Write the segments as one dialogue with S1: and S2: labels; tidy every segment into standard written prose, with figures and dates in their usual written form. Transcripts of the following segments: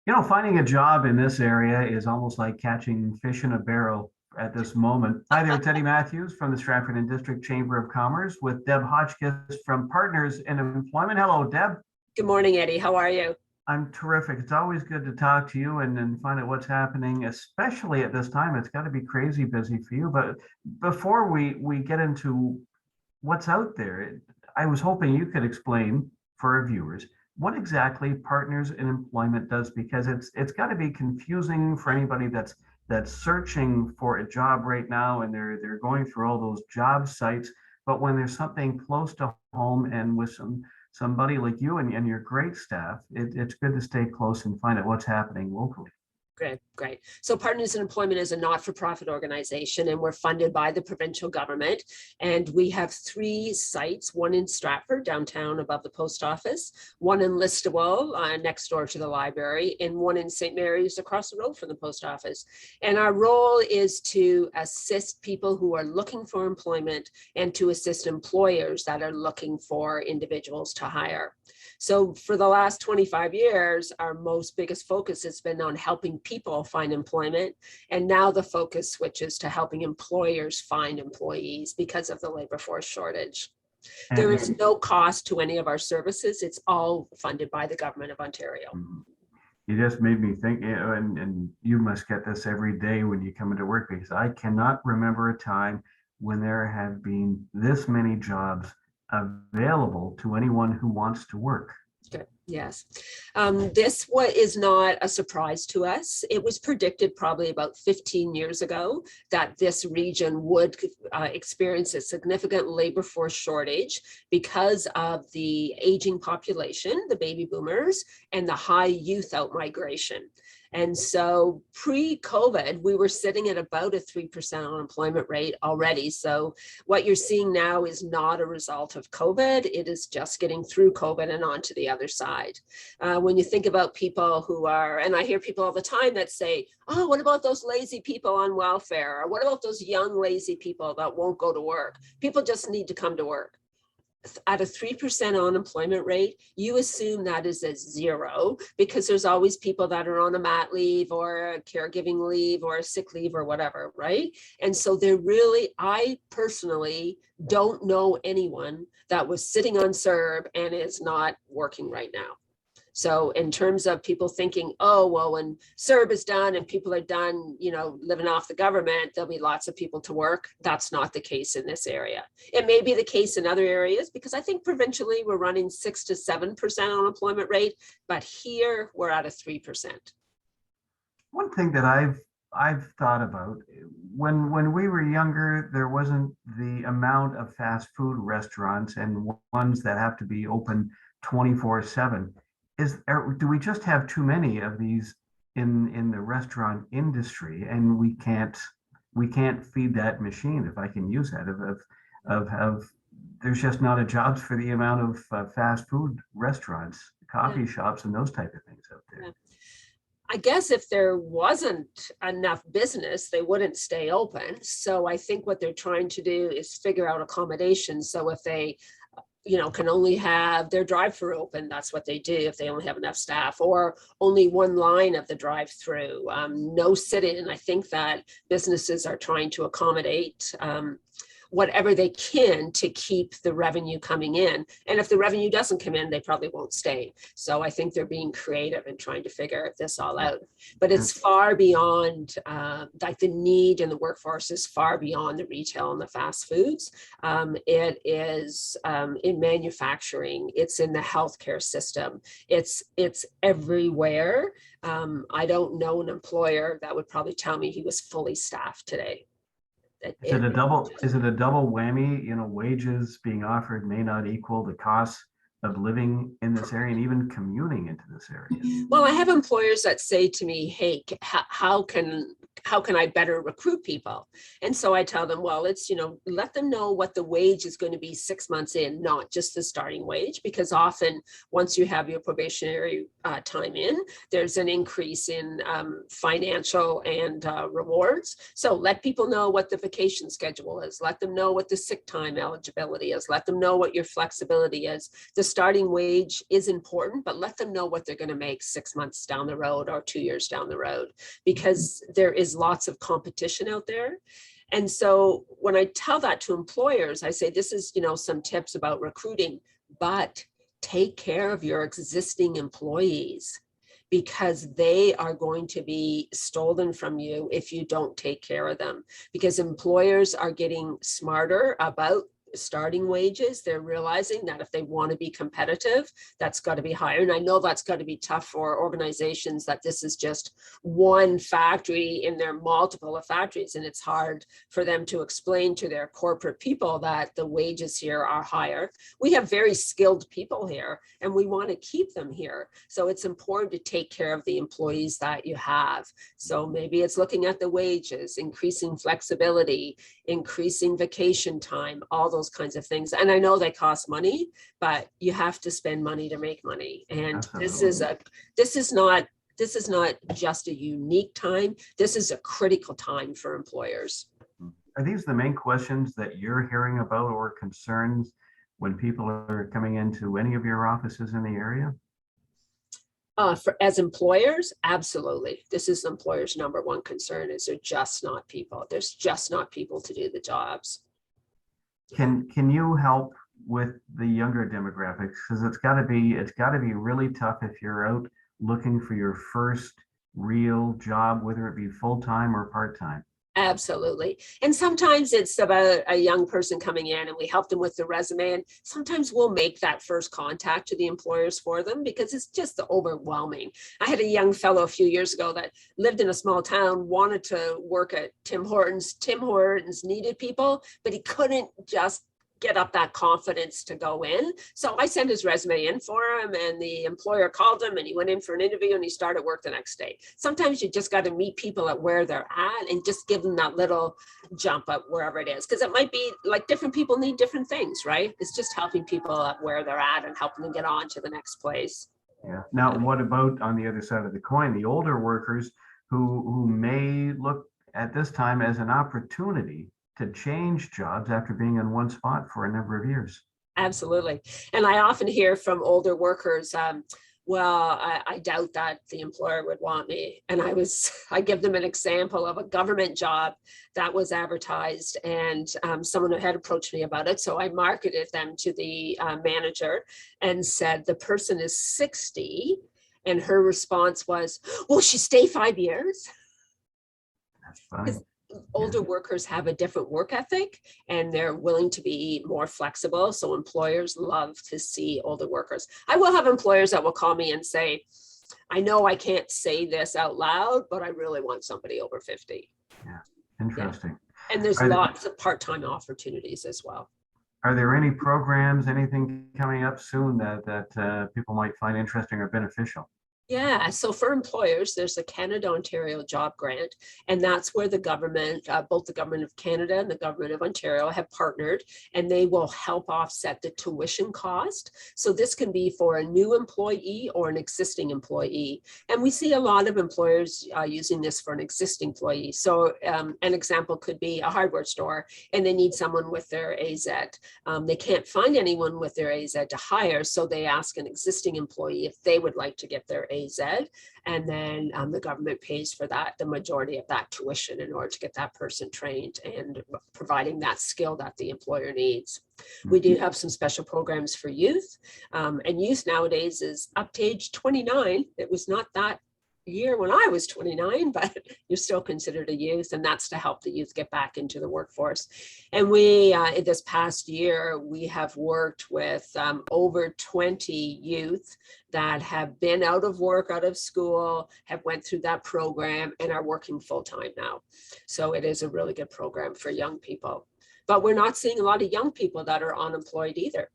S1: Finding a job in this area is almost like catching fish in a barrel at this moment. Hi there, Teddy Matthews from the Stratford and District Chamber of Commerce with Deb Hotchkiss from Partners in Employment. Hello, Deb.
S2: Good morning, Eddie. How are you?
S1: I'm terrific. It's always good to talk to you and find out what's happening, especially at this time. It's got to be crazy busy for you. But before we get into what's out there, I was hoping you could explain for our viewers what exactly Partners in Employment does, because it's got to be confusing for anybody that's searching for a job right now and they're going through all those job sites. But when there's something close to home and with somebody like you and your great staff, it's good to stay close and find out what's happening locally.
S2: Great, great. So Partners in Employment is a not-for-profit organization, and we're funded by the provincial government. And we have 3 sites, one in Stratford, downtown above the post office, one in Listowel, next door to the library, and one in St. Mary's across the road from the post office. And our role is to assist people who are looking for employment and to assist employers that are looking for individuals to hire. So for the last 25 years, our biggest focus has been on helping people find employment. And now the focus switches to helping employers find employees because of the labor force shortage. There is no cost to any of our services. It's all funded by the government of Ontario.
S1: You just made me think, and you must get this every day when you come into work, because I cannot remember a time when there have been this many jobs available to anyone who wants to work.
S2: Good. Yes. This is not a surprise to us. It was predicted probably about 15 years ago that this region would experience a significant labor force shortage because of the aging population, the baby boomers, and the high youth outmigration. And so pre-COVID, we were sitting at about a 3% unemployment rate already. So what you're seeing now is not a result of COVID. It is just getting through COVID and on to the other side. When you think about people who are, and I hear people all the time that say, oh, what about those lazy people on welfare? Or what about those young lazy people that won't go to work? People just need to come to work. At a 3% unemployment rate, you assume that is a 0 because there's always people that are on a mat leave or a caregiving leave or a sick leave or whatever, right? And so I personally don't know anyone that was sitting on CERB and is not working right now. So in terms of people thinking, oh, well, when CERB is done and people are done, living off the government, there'll be lots of people to work. That's not the case in this area. It may be the case in other areas because I think provincially we're running 6 to 7% unemployment rate, but here we're at a 3%.
S1: One thing that I've thought about, when we were younger, there wasn't the amount of fast food restaurants and ones that have to be open 24/7. Do we just have too many of these in the restaurant industry, and we can't feed that machine, if I can use that, of there's just not a jobs for the amount of fast food restaurants, coffee shops, and those type of things out there.
S2: Yeah. I guess if there wasn't enough business, they wouldn't stay open. So I think what they're trying to do is figure out accommodations. So if they can only have their drive-through open, that's what they do if they only have enough staff, or only one line of the drive-through, no sit-in. I think that businesses are trying to accommodate whatever they can to keep the revenue coming in. And if the revenue doesn't come in, they probably won't stay. So I think they're being creative and trying to figure this all out. But it's far beyond, like the need in the workforce is far beyond the retail and the fast foods. It is in manufacturing, it's in the healthcare system, it's everywhere. I don't know an employer that would probably tell me he was fully staffed today.
S1: Is it a double whammy? Wages being offered may not equal the cost of living in this area and even commuting into this area.
S2: Well, I have employers that say to me, hey, how can how can I better recruit people? And so I tell them, well, it's, let them know what the wage is going to be 6 months in, not just the starting wage, because often once you have your probationary time in, there's an increase in financial and rewards. So let people know what the vacation schedule is. Let them know what the sick time eligibility is. Let them know what your flexibility is. The starting wage is important, but let them know what they're going to make 6 months down the road or 2 years down the road, because there is lots of competition out there. And so when I tell that to employers, I say, this is, some tips about recruiting, but take care of your existing employees, because they are going to be stolen from you if you don't take care of them, because employers are getting smarter about starting wages. They're realizing that if they want to be competitive, that's got to be higher. And I know that's got to be tough for organizations that this is just one factory in their multiple of factories. And it's hard for them to explain to their corporate people that the wages here are higher. We have very skilled people here and we want to keep them here. So it's important to take care of the employees that you have. So maybe it's looking at the wages, increasing flexibility, increasing vacation time, all those kinds of things. And I know they cost money, but you have to spend money to make money. And this is not just a unique time. This is a critical time for employers.
S1: Are these the main questions that you're hearing about or concerns when people are coming into any of your offices in the area?
S2: As employers, absolutely. This is the employer's number one concern, is there's just not people. There's just not people to do the jobs.
S1: Can you help with the younger demographics? Because it's got to be really tough if you're out looking for your first real job, whether it be full-time or part-time.
S2: Absolutely. And sometimes it's about a young person coming in and we help them with the resume. And sometimes we'll make that first contact to the employers for them because it's just overwhelming. I had a young fellow a few years ago that lived in a small town, wanted to work at Tim Hortons. Tim Hortons needed people, but he couldn't just get up that confidence to go in. So I sent his resume in for him and the employer called him and he went in for an interview and he started work the next day. Sometimes you just got to meet people at where they're at and just give them that little jump up wherever it is. Because it might be like different people need different things, right? It's just helping people at where they're at and helping them get on to the next place.
S1: Yeah. Now, what about on the other side of the coin, the older workers who may look at this time as an opportunity to change jobs after being in one spot for a number of years?
S2: Absolutely. And I often hear from older workers, I doubt that the employer would want me. And I give them an example of a government job that was advertised and someone had approached me about it. So I marketed them to the manager and said, the person is 60. And her response was, will she stay 5 years?
S1: That's funny.
S2: Older workers have a different work ethic and they're willing to be more flexible. So employers love to see older workers. I will have employers that will call me and say, I know I can't say this out loud, but I really want somebody over 50.
S1: Yeah, interesting.
S2: Yeah. And there's lots of part-time opportunities as well.
S1: Are there any programs, anything coming up soon that people might find interesting or beneficial?
S2: Yeah, so for employers, there's a Canada-Ontario job grant, and that's where the government, both the government of Canada and the government of Ontario have partnered, and they will help offset the tuition cost. So this can be for a new employee or an existing employee. And we see a lot of employers using this for an existing employee. So an example could be a hardware store, and they need someone with their AZ. They can't find anyone with their AZ to hire, so they ask an existing employee if they would like to get their AZ, and then the government pays for that, the majority of that tuition in order to get that person trained and providing that skill that the employer needs. We do have some special programs for youth, and youth nowadays is up to age 29. It was not that year when I was 29, but you're still considered a youth, and that's to help the youth get back into the workforce. And we, in this past year, we have worked with over 20 youth that have been out of work, out of school, have went through that program and are working full-time now. So it is a really good program for young people. But we're not seeing a lot of young people that are unemployed either.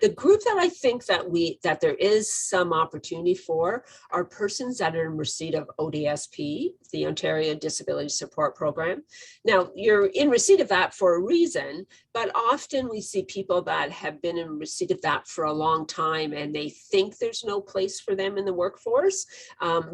S2: The group that I think that there is some opportunity for are persons that are in receipt of ODSP, the Ontario Disability Support Program. Now, you're in receipt of that for a reason, but often we see people that have been in receipt of that for a long time and they think there's no place for them in the workforce,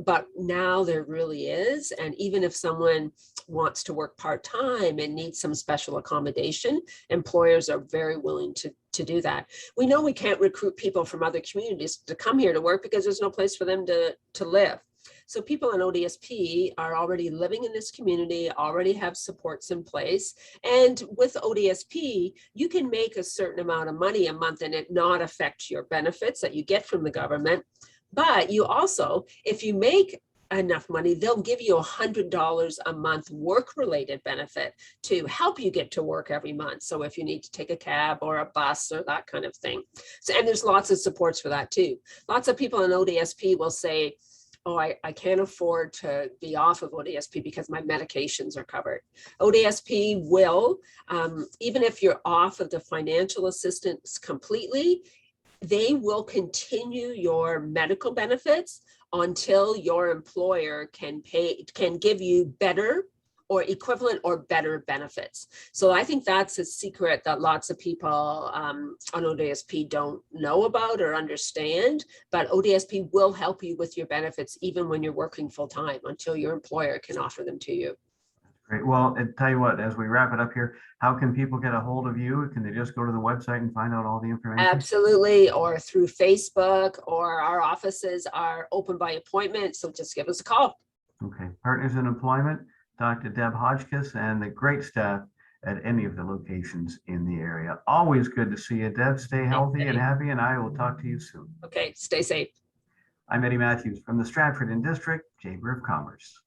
S2: but now there really is. And even if someone wants to work part-time and needs some special accommodation, employers are very willing to do that. We know we can't recruit people from other communities to come here to work because there's no place for them to live. So people in ODSP are already living in this community, already have supports in place. And with ODSP, you can make a certain amount of money a month and it not affect your benefits that you get from the government. But you also, if you make enough money, they'll give you $100 a month work-related benefit to help you get to work every month. So if you need to take a cab or a bus or that kind of thing. So, and there's lots of supports for that too. Lots of people in ODSP will say, oh, I can't afford to be off of ODSP because my medications are covered. ODSP will, even if you're off of the financial assistance completely, they will continue your medical benefits until your employer can give you better or equivalent or better benefits. So I think that's a secret that lots of people on ODSP don't know about or understand, but ODSP will help you with your benefits even when you're working full time until your employer can offer them to you.
S1: Great. Well, and tell you what, as we wrap it up here, how can people get a hold of you? Can they just go to the website and find out all the information?
S2: Absolutely, or through Facebook, or our offices are open by appointment, so just give us a call.
S1: Okay. Partners in Employment, Dr. Deb Hodgkiss, and the great staff at any of the locations in the area. Always good to see you, Deb. Stay healthy and happy, and I will talk to you soon.
S2: Okay, stay safe.
S1: I'm Eddie Matthews from the Stratford and District Chamber of Commerce.